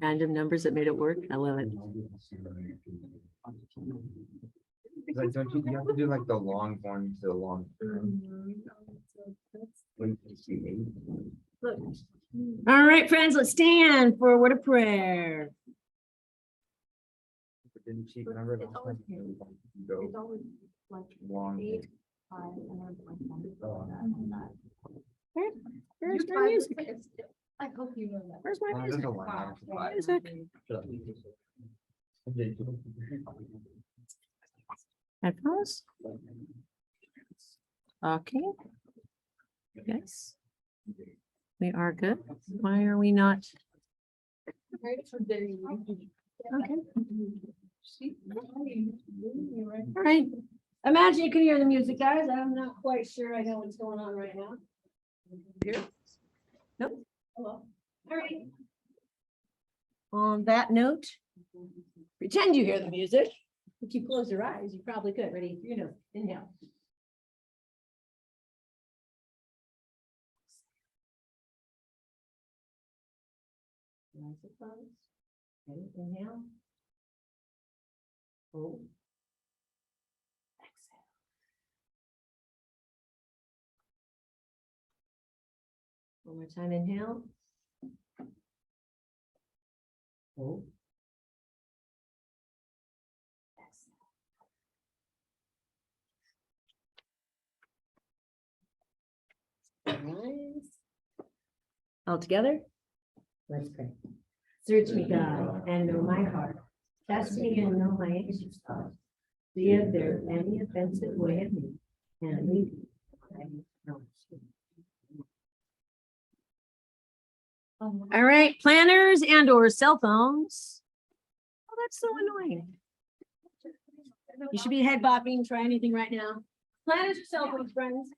Random numbers that made it work. I love it. Like, don't you have to do like the long one to the long term? When you see eight. All right, friends, let's stand for a word of prayer. But didn't she remember last time? Go long. Where's my music? I hope you know that. Where's my Oh, music? there's a line. Music. Headphones? Okay. Yes. We are good. Why are we not? Okay. All right. Imagine you can hear the music, guys. I'm not quite sure I know what's going on right now. Here? Nope. Hello. All right. On that note, pretend you hear the music. If you close your eyes, you probably could. Ready? You know, inhale. Nice and close. Ready? Inhale. Hold. Exhale. One more time, inhale. Hold. Nice. All together? Let's pray. Search me, God, and know my heart. Test me and know my anxious thoughts. See if there is any offensive way in me, and lead me. All right, planners and or cell phones. Oh, that's so annoying. You should be head bopping, try anything right now. Planners or cell phones, friends?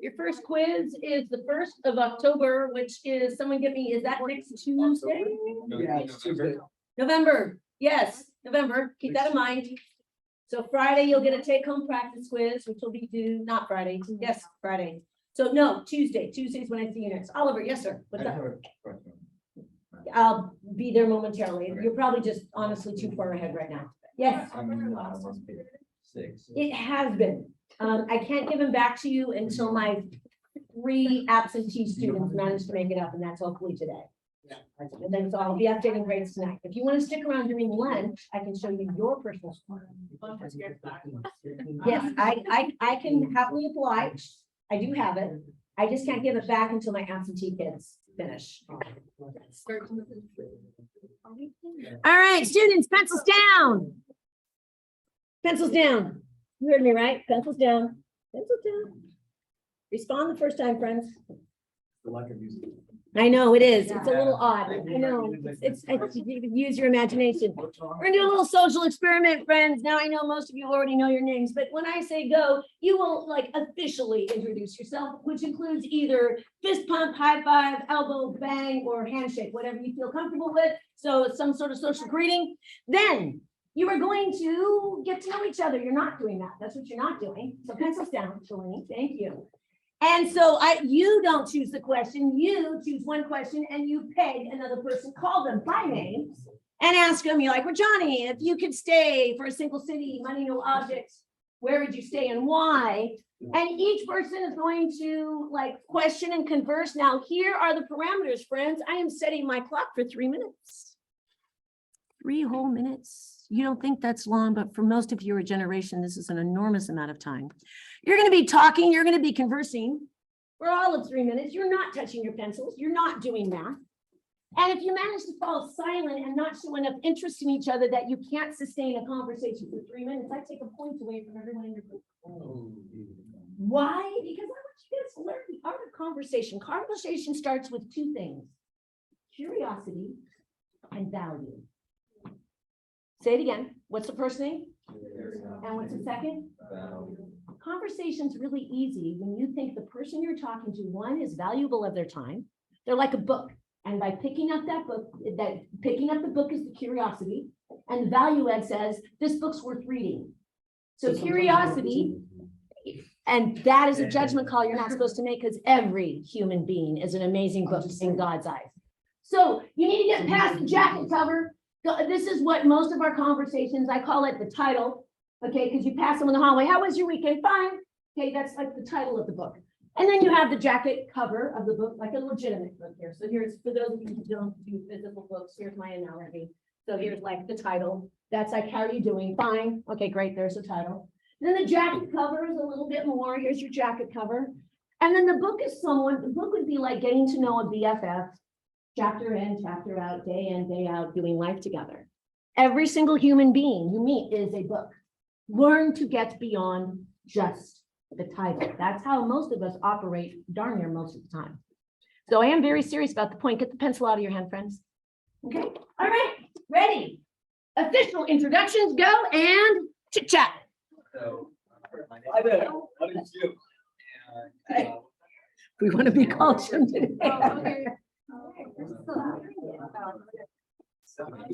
Your first quiz is the 1st of October, which is, someone give me, is that next Tuesday? November, yes, November, keep that in mind. So Friday, you'll get a take-home practice quiz, which will be due, not Friday, yes, Friday. So no, Tuesday's when I see you next. Oliver, yes, sir. What's up? I'll be there momentarily. You're probably just honestly too far ahead right now. Yes. It has been. I can't give them back to you until my 3 absentee students manage to make it up, and that's hopefully today. And then so I'll be updating grades tonight. If you want to stick around during lunch, I can show you your personal score. Yes, I can happily oblige. I do have it. I just can't give it back until my absentee kids finish. All right, students, pencils down. Pencils down. You heard me, right? Pencils down. Pencils down. Respond the first time, friends. I know it is. It's a little odd. I know. It's you can use your imagination. We're gonna do a little social experiment, friends. Now I know most of you already know your names, but when I say go, you will like officially introduce yourself, which includes either fist pump, high five, elbow, bang, or handshake, whatever you feel comfortable with. So it's some sort of social greeting. Then you are going to get to know each other. You're not doing that. That's what you're not doing. So pencils down, Shalini. Thank you. And so you don't choose the question, you choose one question and you peg another person, call them by name and ask them, you're like, well, Johnny, if you could stay for a single city, money, no objects, where would you stay and why? And each person is going to like question and converse. Now, here are the parameters, friends. I am setting my clock for 3 minutes. 3 whole minutes. You don't think that's long, but for most of your generation, this is an enormous amount of time. You're going to be talking, you're going to be conversing for all of 3 minutes. You're not touching your pencils. You're not doing math. And if you manage to fall silent and not show enough interest in each other that you can't sustain a conversation for 3 minutes, I take a point away from everyone in your group. Why? Because I want you guys to learn the art of conversation. Conversation starts with 2 things: curiosity and value. Say it again. What's the first thing? And what's the second? Conversation's really easy when you think the person you're talking to, one, is valuable of their time. They're like a book. And by picking up that book, picking up the book is the curiosity. And the value add says, this book's worth reading. So curiosity, And that is a judgment call you're not supposed to make because every human being is an amazing book in God's eyes. So you need to get past the jacket cover. This is what most of our conversations, I call it the title. Okay, because you pass them in the hallway. How was your weekend? Fine. Okay, that's like the title of the book. And then you have the jacket cover of the book, like a legitimate book here. So here's, for those of you who don't do physical books, here's my analogy. So here's like the title. That's like, how are you doing? Fine. Okay, great. There's the title. Then the jacket cover is a little bit more. Here's your jacket cover. And then the book is the book would be like getting to know a BFF, chapter in, chapter out, day in, day out, doing life together. Every single human being you meet is a book. Learn to get beyond just the title. That's how most of us operate darn near most of the time. So I am very serious about the point. Get the pencil out of your hand, friends. Okay, all right, ready. Official introductions go and chit chat. So, hi there, what is you? We want to be cultured today.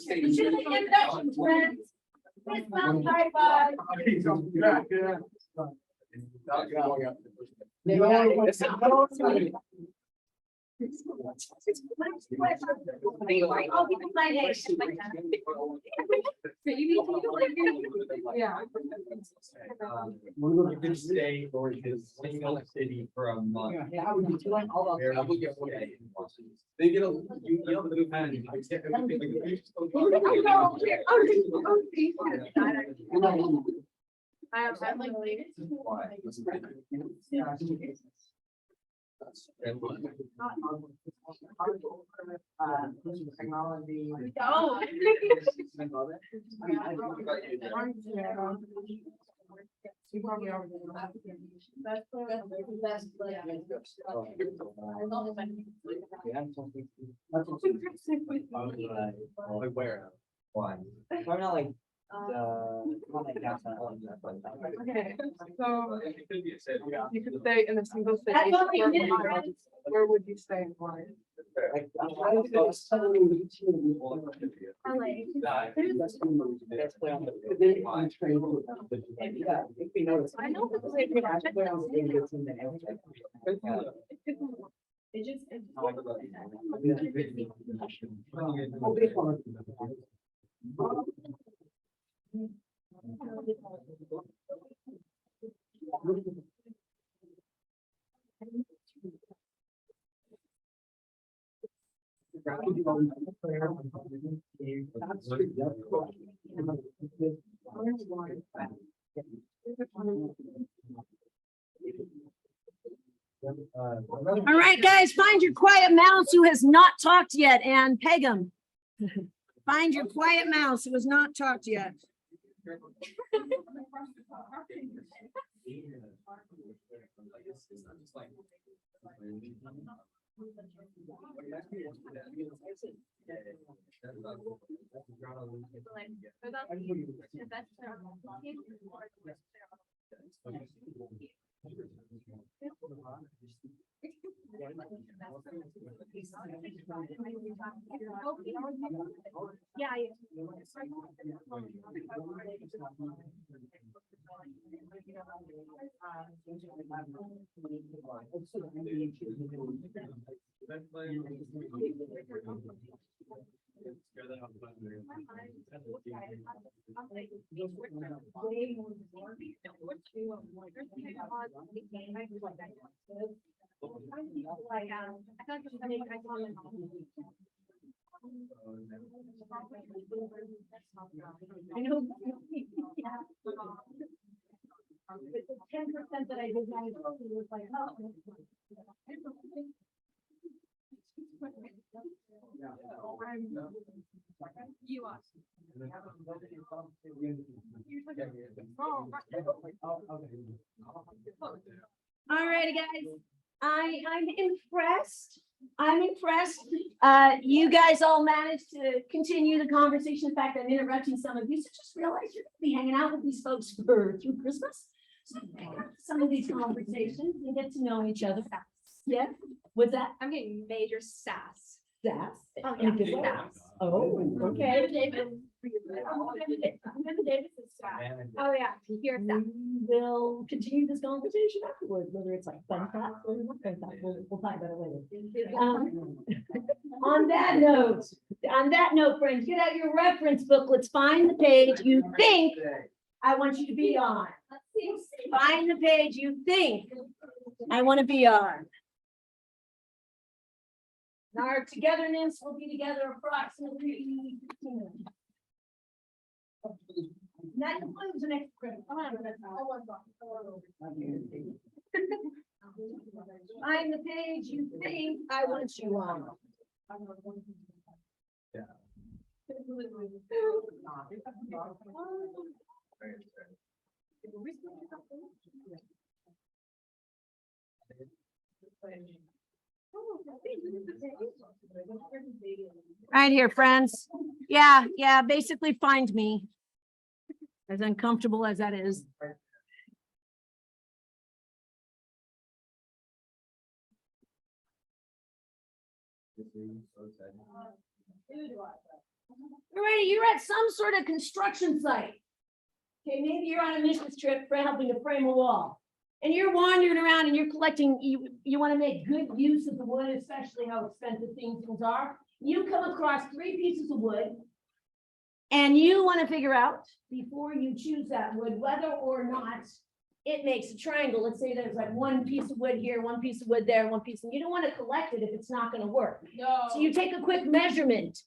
Introductions, friends. Fist bump, high five. You can stay for his single city for a month. They get a, you know, the new man. Where? Why? We're not like. Okay, so It could be a city. you could stay in a single city. That's only for a minute, month. friends. Where would you stay and why? I know this is a good object. It just. All right, guys, find your quiet mouse who has not talked yet and peg him. Find your quiet mouse who has not talked yet. Yeah. I know. 10% that I did was like, oh. You are. All righty, guys. I'm impressed. I'm impressed. You guys all managed to continue the conversation. In fact, I'm interrupting some of you. So just realize you're gonna be hanging out with these folks through Christmas. So some of these conversations and get to know each other. Yeah, what's that? I'm getting major sass Sass. Oh, In a yeah. good way. Sass. Oh, okay. David. Davis is sad. Oh, yeah, here's that. We will continue this conversation afterwards, whether it's like fun facts or not fun facts. We'll talk about it later. On that note, friends, get out your reference booklets, find the page you think I want you to be on. Find the page you think I want to be on. Our togetherness will be together approximately 15 minutes. And that includes the next credit. Find the page you think I want you on. Right here, friends. Yeah, basically find me. As uncomfortable as that is. You're ready, you're at some sort of construction site. Okay, maybe you're on a mission trip for helping to frame a wall. And you're wandering around and you're collecting, you want to make good use of the wood, especially how expensive things are. You come across 3 pieces of wood. And you want to figure out, before you choose that wood, whether or not it makes a triangle. Let's say there's like 1 piece of wood here, 1 piece of wood there, 1 piece, and you don't want to collect it if it's not going to work. No. So you take a quick measurement.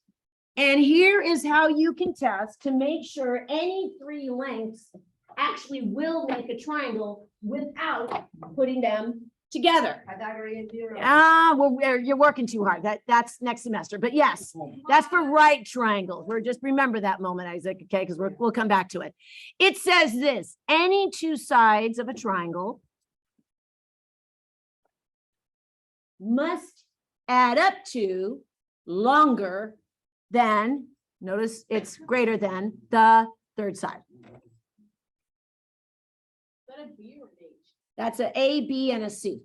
And here is how you can test to make sure any 3 lengths actually will make a triangle without putting them together. Well, you're working too hard. That's next semester, but yes, that's for right triangles. We're just remember that moment, Isaac, okay? Because we'll come back to it. It says this: any 2 sides of a triangle must add up to longer than, notice it's greater than the 3rd side. That's a A, B, and a C.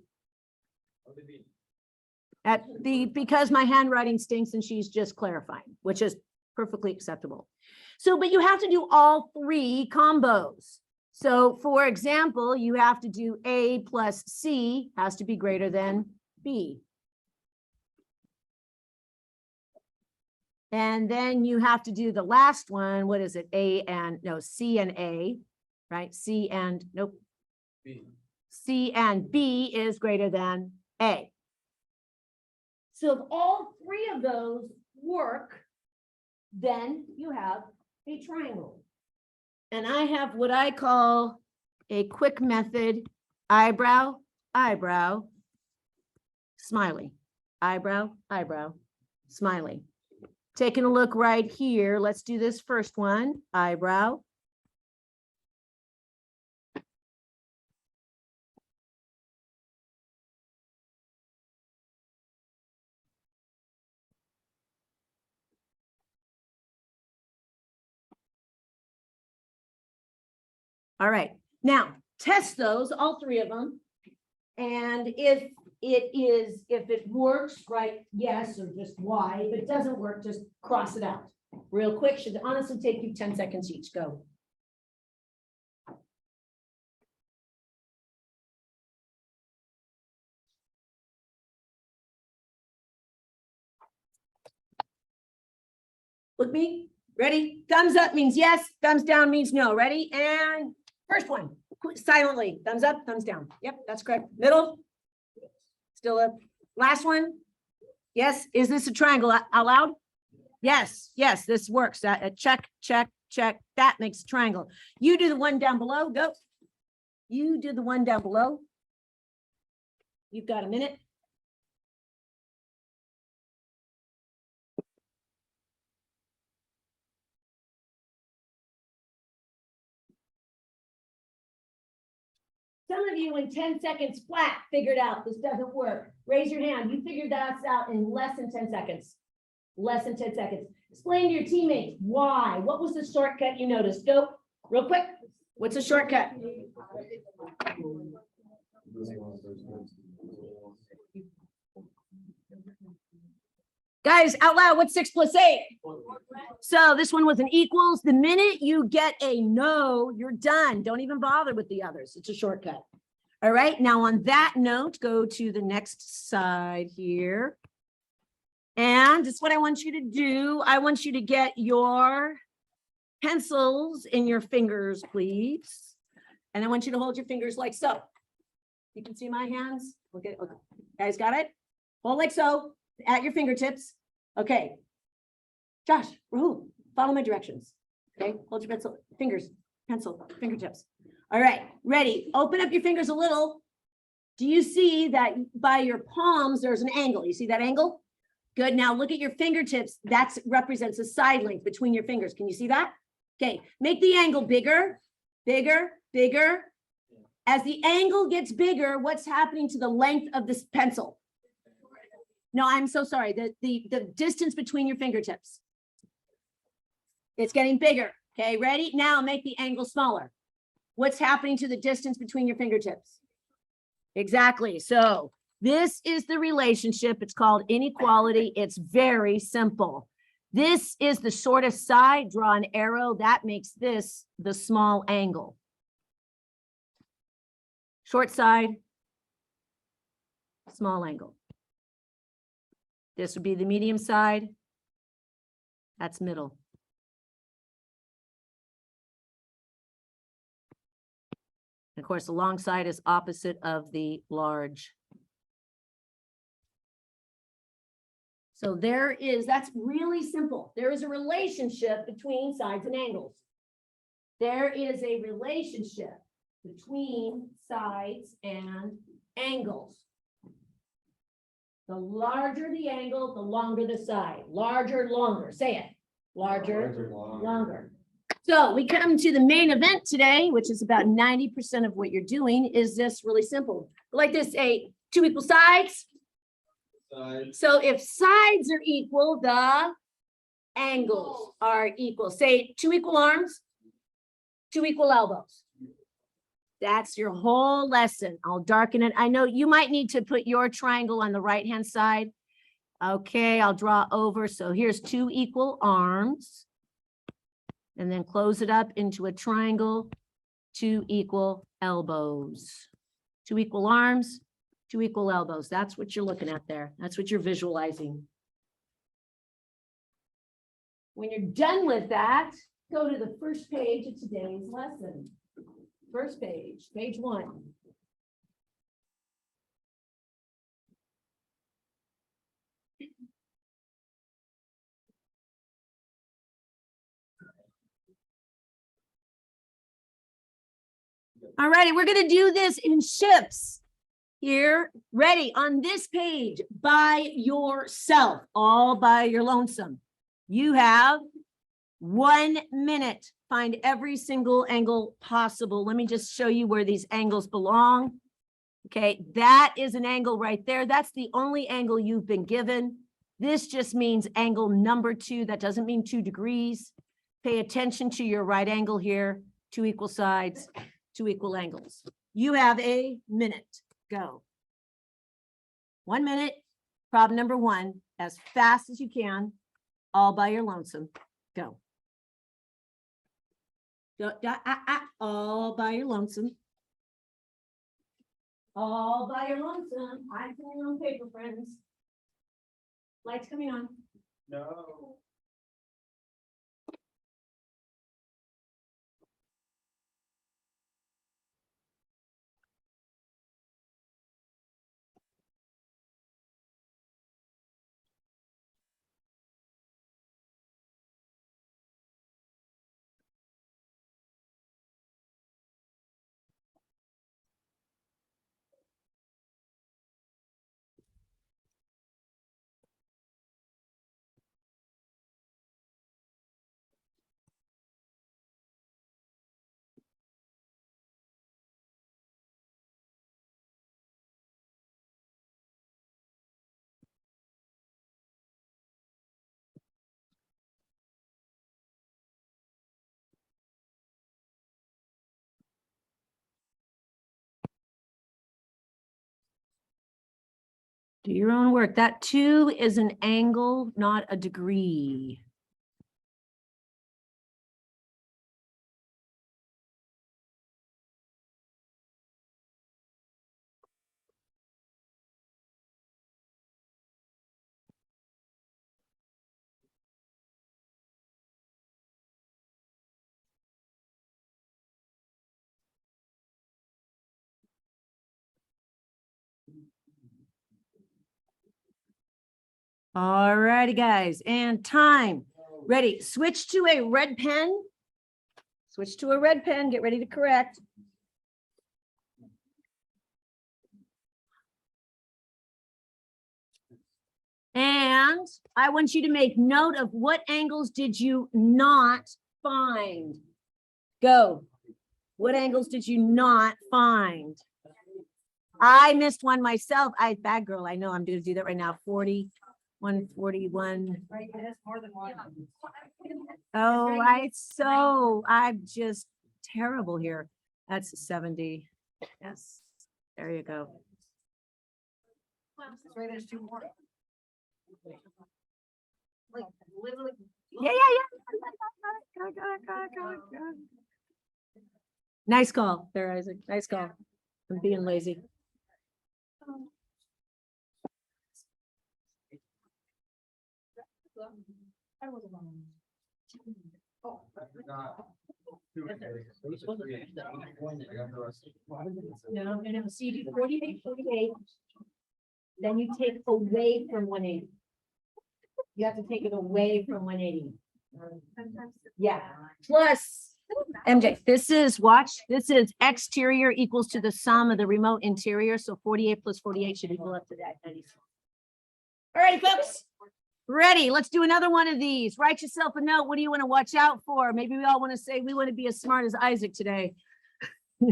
Because my handwriting stinks and she's just clarifying, which is perfectly acceptable. So, but you have to do all 3 combos. So for example, you have to do A plus C has to be greater than B. And then you have to do the last one. What is it? C and A, right? C and, nope. B. C and B is greater than A. So if all 3 of those work, then you have a triangle. And I have what I call a quick method: eyebrow, eyebrow, smiley, eyebrow, eyebrow, smiley. Taking a look right here. Let's do this first one, eyebrow. All right, now test those, all 3 of them. And if it works, right, yes, or just Y. If it doesn't work, just cross it out. Real quick, should honestly take you 10 seconds each, go. Look me, ready? Thumbs up means yes, thumbs down means no. Ready? And first one, silently, thumbs up, thumbs down. Yep, that's correct. Middle, still up. Last one, yes. Is this a triangle out loud? Yes, yes, this works. Check, check, check. That makes a triangle. You do the one down below, go. You do the one down below. You've got a minute. Some of you in 10 seconds flat figured out this doesn't work. Raise your hand. You figured that out in less than 10 seconds. Less than 10 seconds. Explain to your teammates why. What was the shortcut you noticed? Go real quick. What's a shortcut? Guys, out loud, what's 6 plus 8? So this one was an equals. The minute you get a no, you're done. Don't even bother with the others. It's a shortcut. All right. Now on that note, go to the next side here. And this is what I want you to do. I want you to get your pencils in your fingers, please. And I want you to hold your fingers like so. You can see my hands. Okay. Okay. Guys, got it? Hold like so at your fingertips. Okay. Josh, Rahul, follow my directions. Okay. Hold your pencil, fingers, pencil, fingertips. All right. Ready. Open up your fingers a little. Do you see that by your palms, there's an angle? You see that angle? Good. Now look at your fingertips. That represents a side length between your fingers. Can you see that? Okay. Make the angle bigger, bigger, bigger. As the angle gets bigger, what's happening to the length of this pencil? No, I'm so sorry. The distance between your fingertips. It's getting bigger. Okay, ready? Now make the angle smaller. What's happening to the distance between your fingertips? Exactly. So this is the relationship. It's called inequality. It's very simple. This is the shortest side. Draw an arrow. That makes this the small angle. Short side, small angle. This would be the medium side. That's middle. And of course, the long side is opposite of the large. So that's really simple. There is a relationship between sides and angles. There is a relationship between sides and angles. The larger the angle, the longer the side. Larger, longer. Say it. Larger, longer. So we come to the main event today, which is about 90% of what you're doing. Is this really simple? Like this, two equal sides. So if sides are equal, the angles are equal. Say two equal arms, two equal elbows. That's your whole lesson. I'll darken it. I know you might need to put your triangle on the right-hand side. Okay, I'll draw over. So here's two equal arms. And then close it up into a triangle, two equal elbows. Two equal arms, two equal elbows. That's what you're looking at there. That's what you're visualizing. When you're done with that, go to the first page of today's lesson. First page, page 1. All righty, we're going to do this in shifts. Here, ready, on this page, by yourself, all by your lonesome. You have 1 minute. Find every single angle possible. Let me just show you where these angles belong. Okay, that is an angle right there. That's the only angle you've been given. This just means angle number 2. That doesn't mean 2 degrees. Pay attention to your right angle here. 2 equal sides, 2 equal angles. You have a minute. Go. 1 minute. Problem number 1, as fast as you can, all by your lonesome. Go. All by your lonesome. All by your lonesome. I'm putting on paper, friends. Lights coming on. No. Do your own work. That 2 is an angle, not a degree. All righty, guys, and time. Ready, switch to a red pen. Switch to a red pen, get ready to correct. And I want you to make note of what angles did you not find? Go. What angles did you not find? I missed one myself. Bad girl, I know, I'm gonna do that right now. 40. 141. Oh, I'm just terrible here. That's 70. Yes, there you go. There's 2 more. Like literally. Yeah. Got it. Nice call there, Isaac. Nice call. I'm being lazy. No, so you do 48, 48. Then you take away from 180. You have to take it away from 180. Yeah, plus MJ, this is exterior equals to the sum of the remote interior. So 48 plus 48 should equal up to that 94. All right, folks. Ready? Let's do another one of these. Write yourself a note. What do you want to watch out for? Maybe we all want to say we want to be as smart as Isaac today.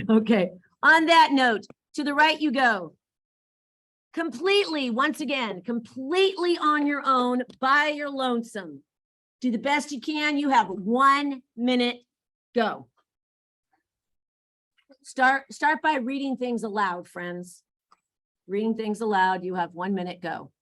Okay. On that note, to the right you go. Completely, once again, completely on your own, by your lonesome. Do the best you can. You have 1 minute. Go. Start by reading things aloud, friends. Reading things aloud. You have 1 minute. Go.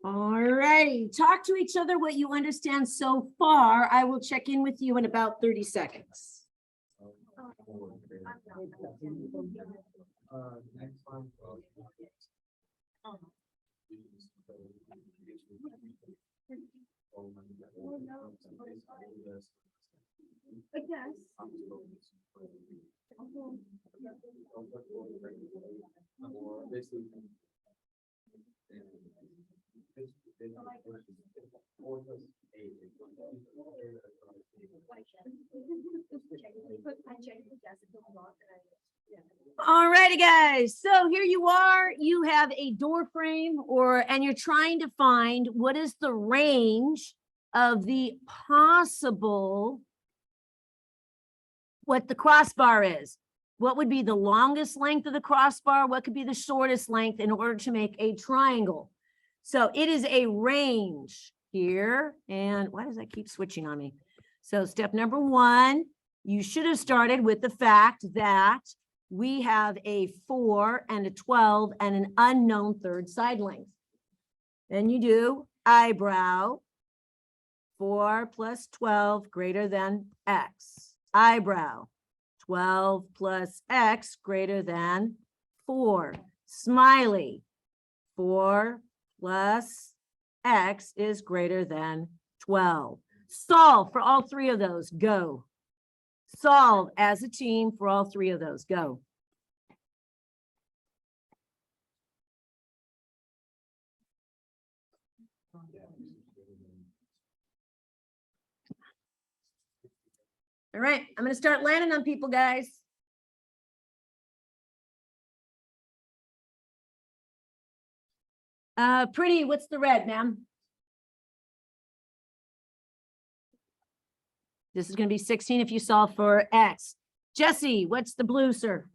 All righty. Talk to each other what you understand so far. I will check in with you in about 30 seconds. Next one. All righty, guys. So here you are. You have a door frame and you're trying to find what is the range of the possible, what the crossbar is. What would be the longest length of the crossbar? What could be the shortest length in order to make a triangle? So it is a range here. And why does that keep switching on me? So step number 1, you should have started with the fact that we have a 4 and a 12 and an unknown third side length. Then you do eyebrow, 4 plus 12 greater than X. Eyebrow, 12 plus X greater than 4. Smiley, 4 plus X is greater than 12. Solve for all three of those, go. Solve as a team for all three of those, go. All right, I'm going to start landing on people, guys. Pretty, what's the red, ma'am? This is going to be 16 if you solve for X. Jesse, what's the blue, sir?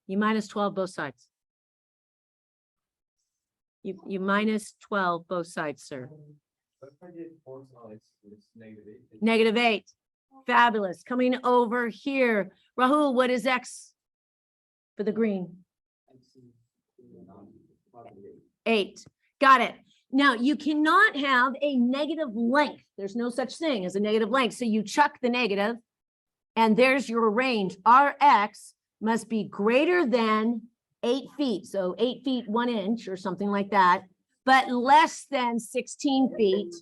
You minus 12 both sides. You minus 12 both sides, sir. What if I did 4 solids, it's -8? -8. Fabulous. Coming over here. Rahul, what is X for the green? 8. Got it. Now, you cannot have a negative length. There's no such thing as a negative length. So you chuck the negative, and there's your range. Our X must be greater than 8 feet. So 8 feet, 1 inch or something like that, but less than 16 feet.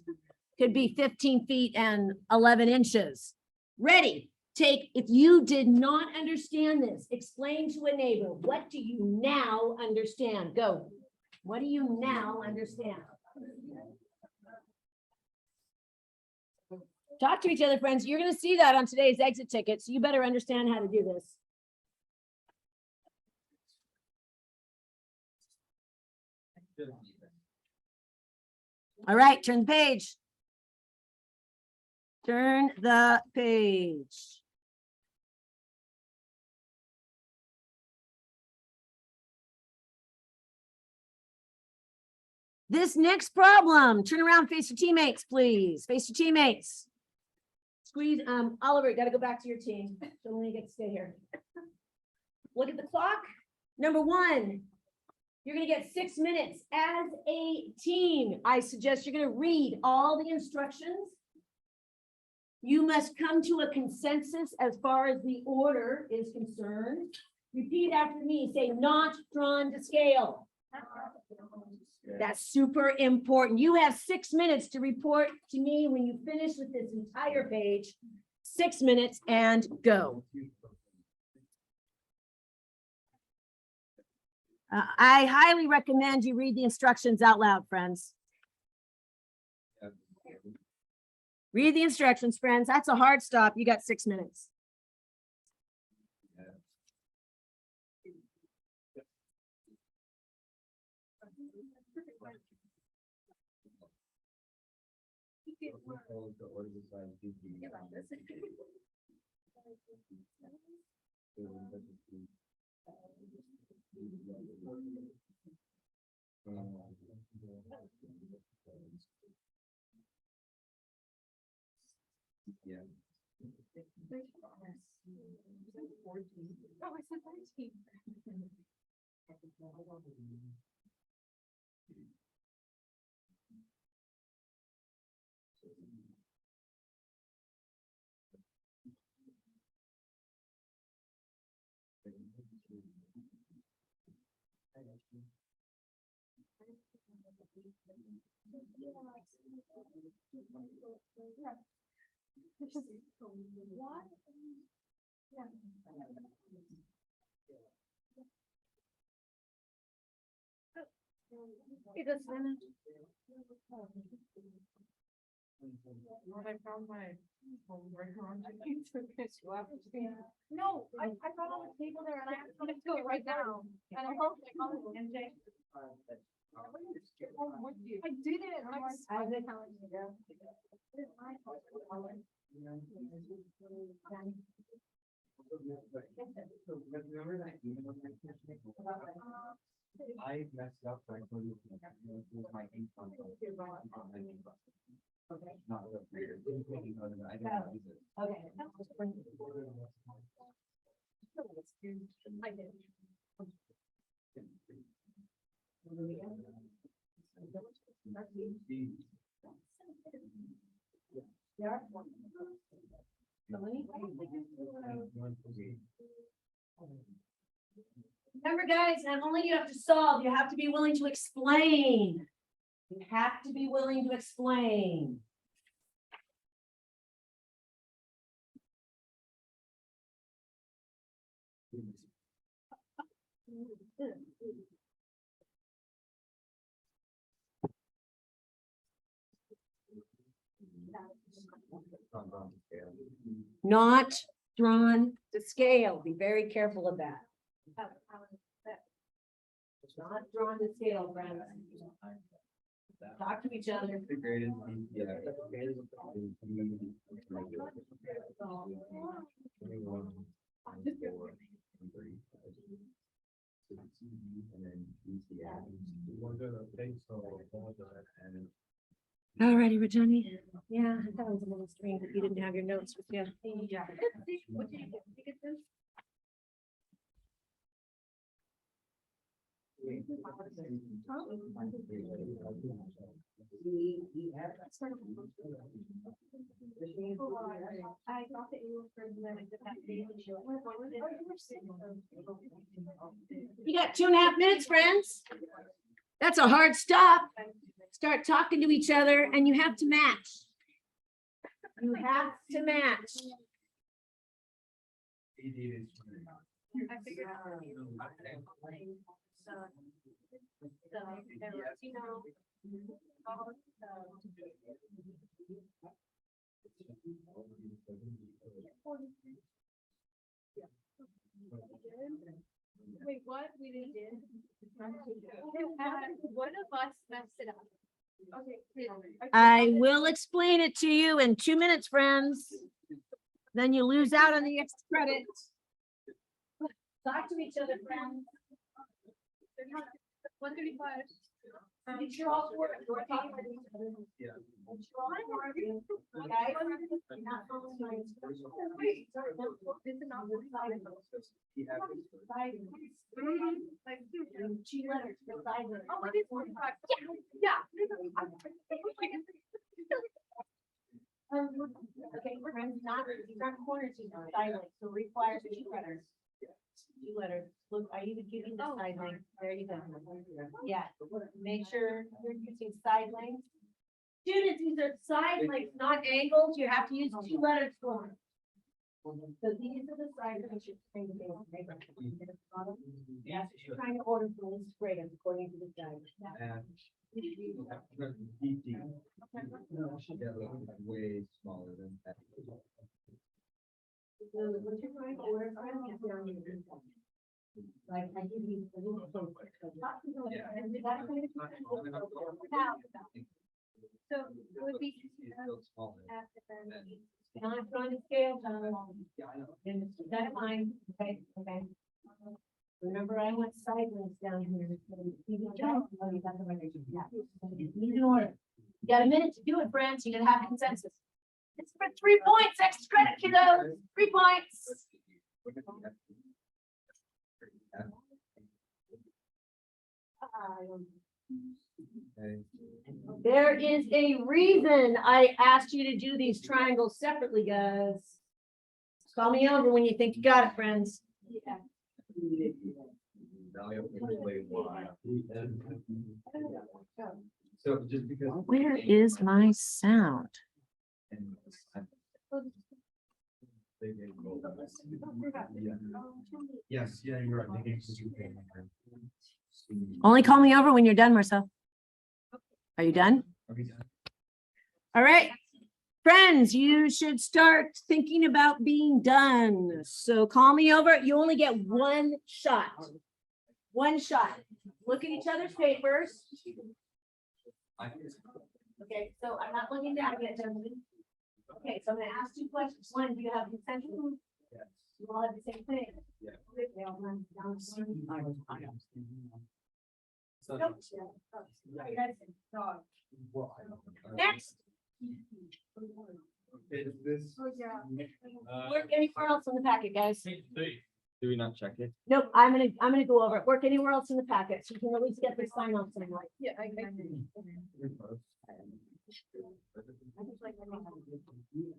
Could be 15 feet and 11 inches. Ready? Take, if you did not understand this, explain to a neighbor, what do you now understand? Go. What do you now understand? Talk to each other, friends. You're going to see that on today's exit ticket, so you better understand how to do this. All right, turn the page. Turn the page. This next problem, turn around, face your teammates, please. Face your teammates. Squeeze, Oliver, got to go back to your team. So only get to stay here. Look at the clock. Number 1, you're going to get 6 minutes as a team. I suggest you're going to read all the instructions. You must come to a consensus as far as the order is concerned. Repeat after me. Say, not drawn to scale. That's super important. You have 6 minutes to report to me when you finish with this entire page. 6 minutes and go. I highly recommend you read the instructions out loud, friends. Read the instructions, friends. That's a hard stop. You got 6 minutes. Yeah. Oh, I said 14. What? Yeah. It doesn't. I found my no, I got on the table there and I have to do it right now. And I'm hoping I call it MJ. I did it. I was telling you to go. Remember that email I messed up, so I told you my income. Okay. Not the reader. I didn't use it. Okay. I did. Remember, guys, not only do you have to solve, you have to be willing to explain. You have to be willing to explain. Not drawn to scale. Be very careful of that. Not drawn to scale, friends. Talk to each other. The greatest, yeah. All righty, Rajani. Yeah, I thought it was a little strange that you didn't have your notes with you. Yeah. What did you get? You get this? I thought that you were for You got 2.5 minutes, friends. That's a hard stop. Start talking to each other and you have to match. You have to match. I figured out. You know. Wait, what? We didn't do? One of us messed it up. Okay. I will explain it to you in 2 minutes, friends. Then you lose out on the extra credit. Talk to each other, friends. 135. Make sure all four of you are talking to each other. Yeah. Make sure all four of you, guys, you're not following my instructions. Wait, sorry, no, this is not the side. Side. Two letters, the side. Oh, it is 45. Yeah. Okay, friends, not, these aren't corners, these are side lengths, so requires 2 letters. 2 letters. Look, I even give you the side length. There you go. Yeah, make sure you're using side lengths. Students, these are side lengths, not angles. You have to use 2 letters for them. So these are the side lengths. Yes, trying to order for this grade according to the side. Way smaller than that. So what you're trying to order, like I give you a little. So it would be. Not trying to scale, and keep that in mind, okay, okay. Remember, I went sideways down here. So you got the right. You need an order. You got a minute to do it, friends. You gotta have consensus. It's for 3 points, extra credit, kiddo. 3 points. There is a reason I asked you to do these triangles separately, guys. Call me over when you think you got it, friends. So just because. Where is my sound? Yes, yeah, you're right. Only call me over when you're done, Marcel. Are you done? All right. Friends, you should start thinking about being done. So call me over. You only get 1 shot. 1 shot. Look at each other's papers. Okay, so I'm not looking down yet, gentlemen. Okay, so I'm gonna ask 2 questions. 1, do you have consensus? You all have the same thing? Yeah. They all run down the same. Next. Is this? Oh, yeah. Work anywhere else in the packet, guys. Do we not check it? Nope, I'm gonna go over it. Work anywhere else in the packet, so you can at least get this sign off somewhere. Yeah, I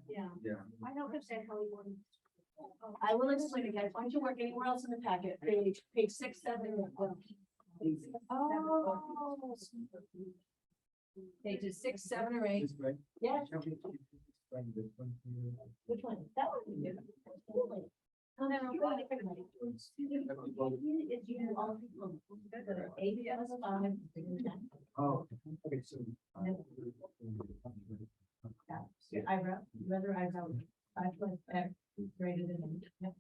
yeah. Yeah. I don't understand how we want. I will explain it, guys. Why don't you work anywhere else in the packet? Page 6, 7, and 12. Oh. Pages 6, 7, or 8. Yeah, which one? That one. Yeah. Absolutely. Oh, no, no, go ahead. It's you all people. A plus 5. Oh, okay, so. Your eyebrow, whether eyebrow, 5 plus X is greater than. Yep.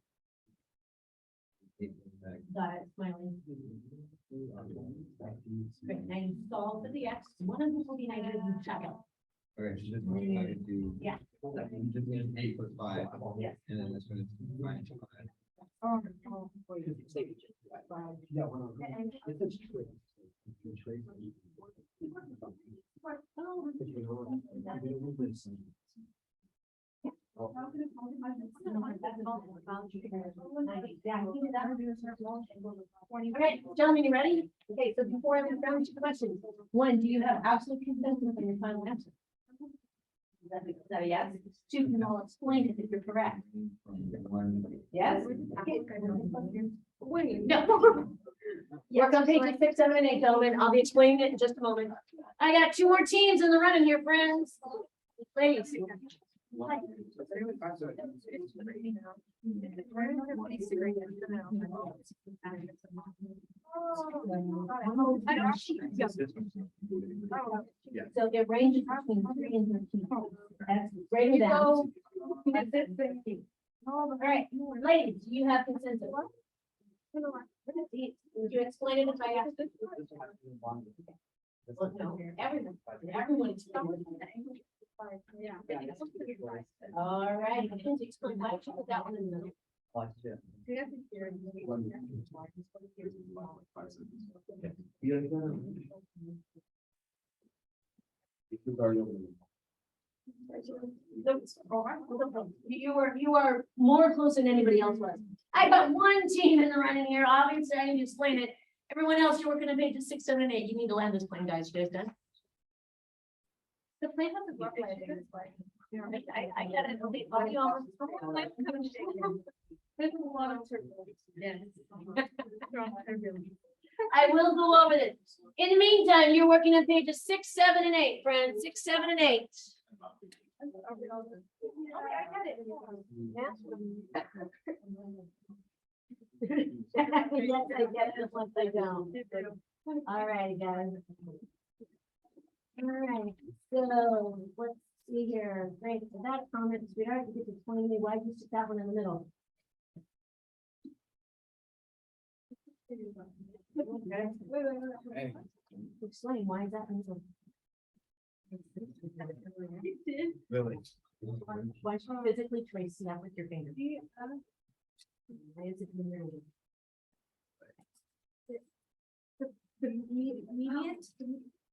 Got it, smiling. Great, now you solve for the X, one of them will be negative, you check out. Okay, so just mean I could do. Yeah. Just mean 8 plus 5. Yes. And then this one is minus 5. Oh. All right, gentlemen, you ready? Okay, so before I move down to questions, one, do you have absolute consensus on your final answer? Is that a yes? 2, and I'll explain it if you're correct. Yes? Okay. Wait, no. Work on pages 6, 7, and 8, gentlemen. I'll be explaining it in just a moment. I got 2 more teams in the running here, friends. Ladies. So their range is between 3 and 13. That's greater than. All right, ladies, do you have consensus? Would you explain it if I asked it? Well, no, everyone explained it. All right, I can explain why don't you put that one in the middle. You are more close than anybody else was. I got one team in the running here. Obviously, I didn't explain it. Everyone else, you're working on pages 6, 7, and 8. You need to land this plane, guys. You guys done? The plan doesn't look like it. I get it. There's a lot of turbulence. Yes. Strong turbulence. I will go over this. In the meantime, you're working on pages 6, 7, and 8, friends. 6, 7, and 8. Okay, I get it. Yes, I get it once I don't. All right, guys. All right, so let's see here. Great, so that comment, we already get to 20. Why did you stick that one in the middle? Hey. Explain, why is that in the Really? Why should you physically trace that with your finger? Why is it in there?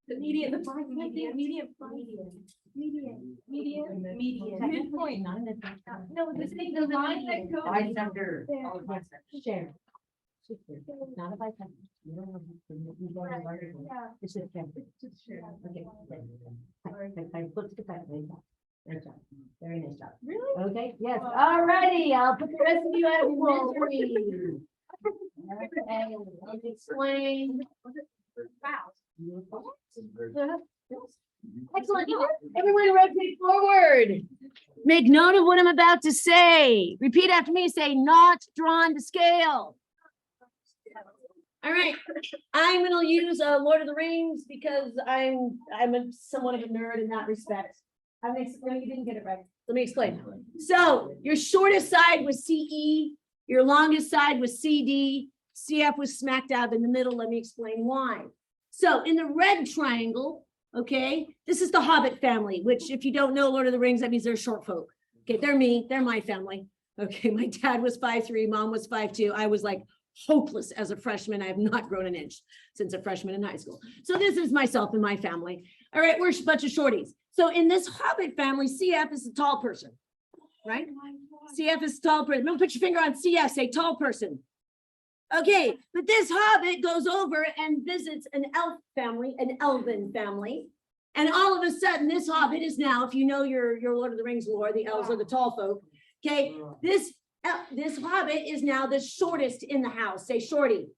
The median, Midpoint, not in the. no, this thing, the line that goes. Bisector. Share. Not a bisector. You don't have to- Yeah. It's just share. Okay. I flipped it that way. Great job. Very nice job. Really? Okay, yes, all righty, I'll put the rest of you out of misery. Okay, let's explain. Wow. Excellent. Everyone rotate forward. Make note of what I'm about to say. Repeat after me, say not drawn to scale. All right, I'm gonna use Lord of the Rings because I'm somewhat of a nerd in that respect. No, you didn't get it right. Let me explain. So your shortest side was CE, your longest side was CD, CF was smack dab in the middle. Let me explain why. So in the red triangle, okay, this is the Hobbit family, which if you don't know Lord of the Rings, that means they're short folk. Okay, they're me, they're my family. Okay, my dad was 5'3", mom was 5'2". I was like hopeless as a freshman. I have not grown an inch since a freshman in high school. So this is myself and my family. All right, we're a bunch of shorties. So in this Hobbit family, CF is a tall person. right? CF is tall person. Remember, put your finger on CF, say tall person. Okay, but this hobbit goes over and visits an elf family, an elven family. And all of a sudden, this hobbit is now, if you know your Lord of the Rings lore, the elves are the tall folk. Okay, this hobbit is now the shortest in the house, say shorty.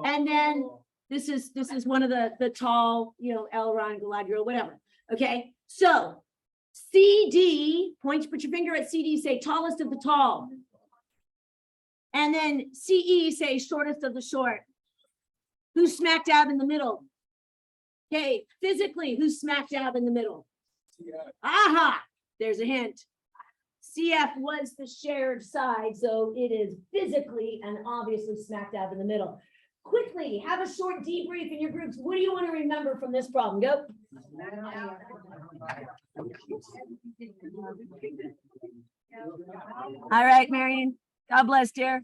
And then this is one of the tall, you know, Elrond, Galadriel, whatever. Okay, so CD, put your finger at CD, say tallest of the tall. And then CE, say shortest of the short. Who's smack dab in the middle? Okay, physically, who's smack dab in the middle? Aha, there's a hint. CF was the shared side, so it is physically and obviously smack dab in the middle. Quickly, have a short debrief in your groups. What do you want to remember from this problem? Go. All right, Marion. God bless, dear.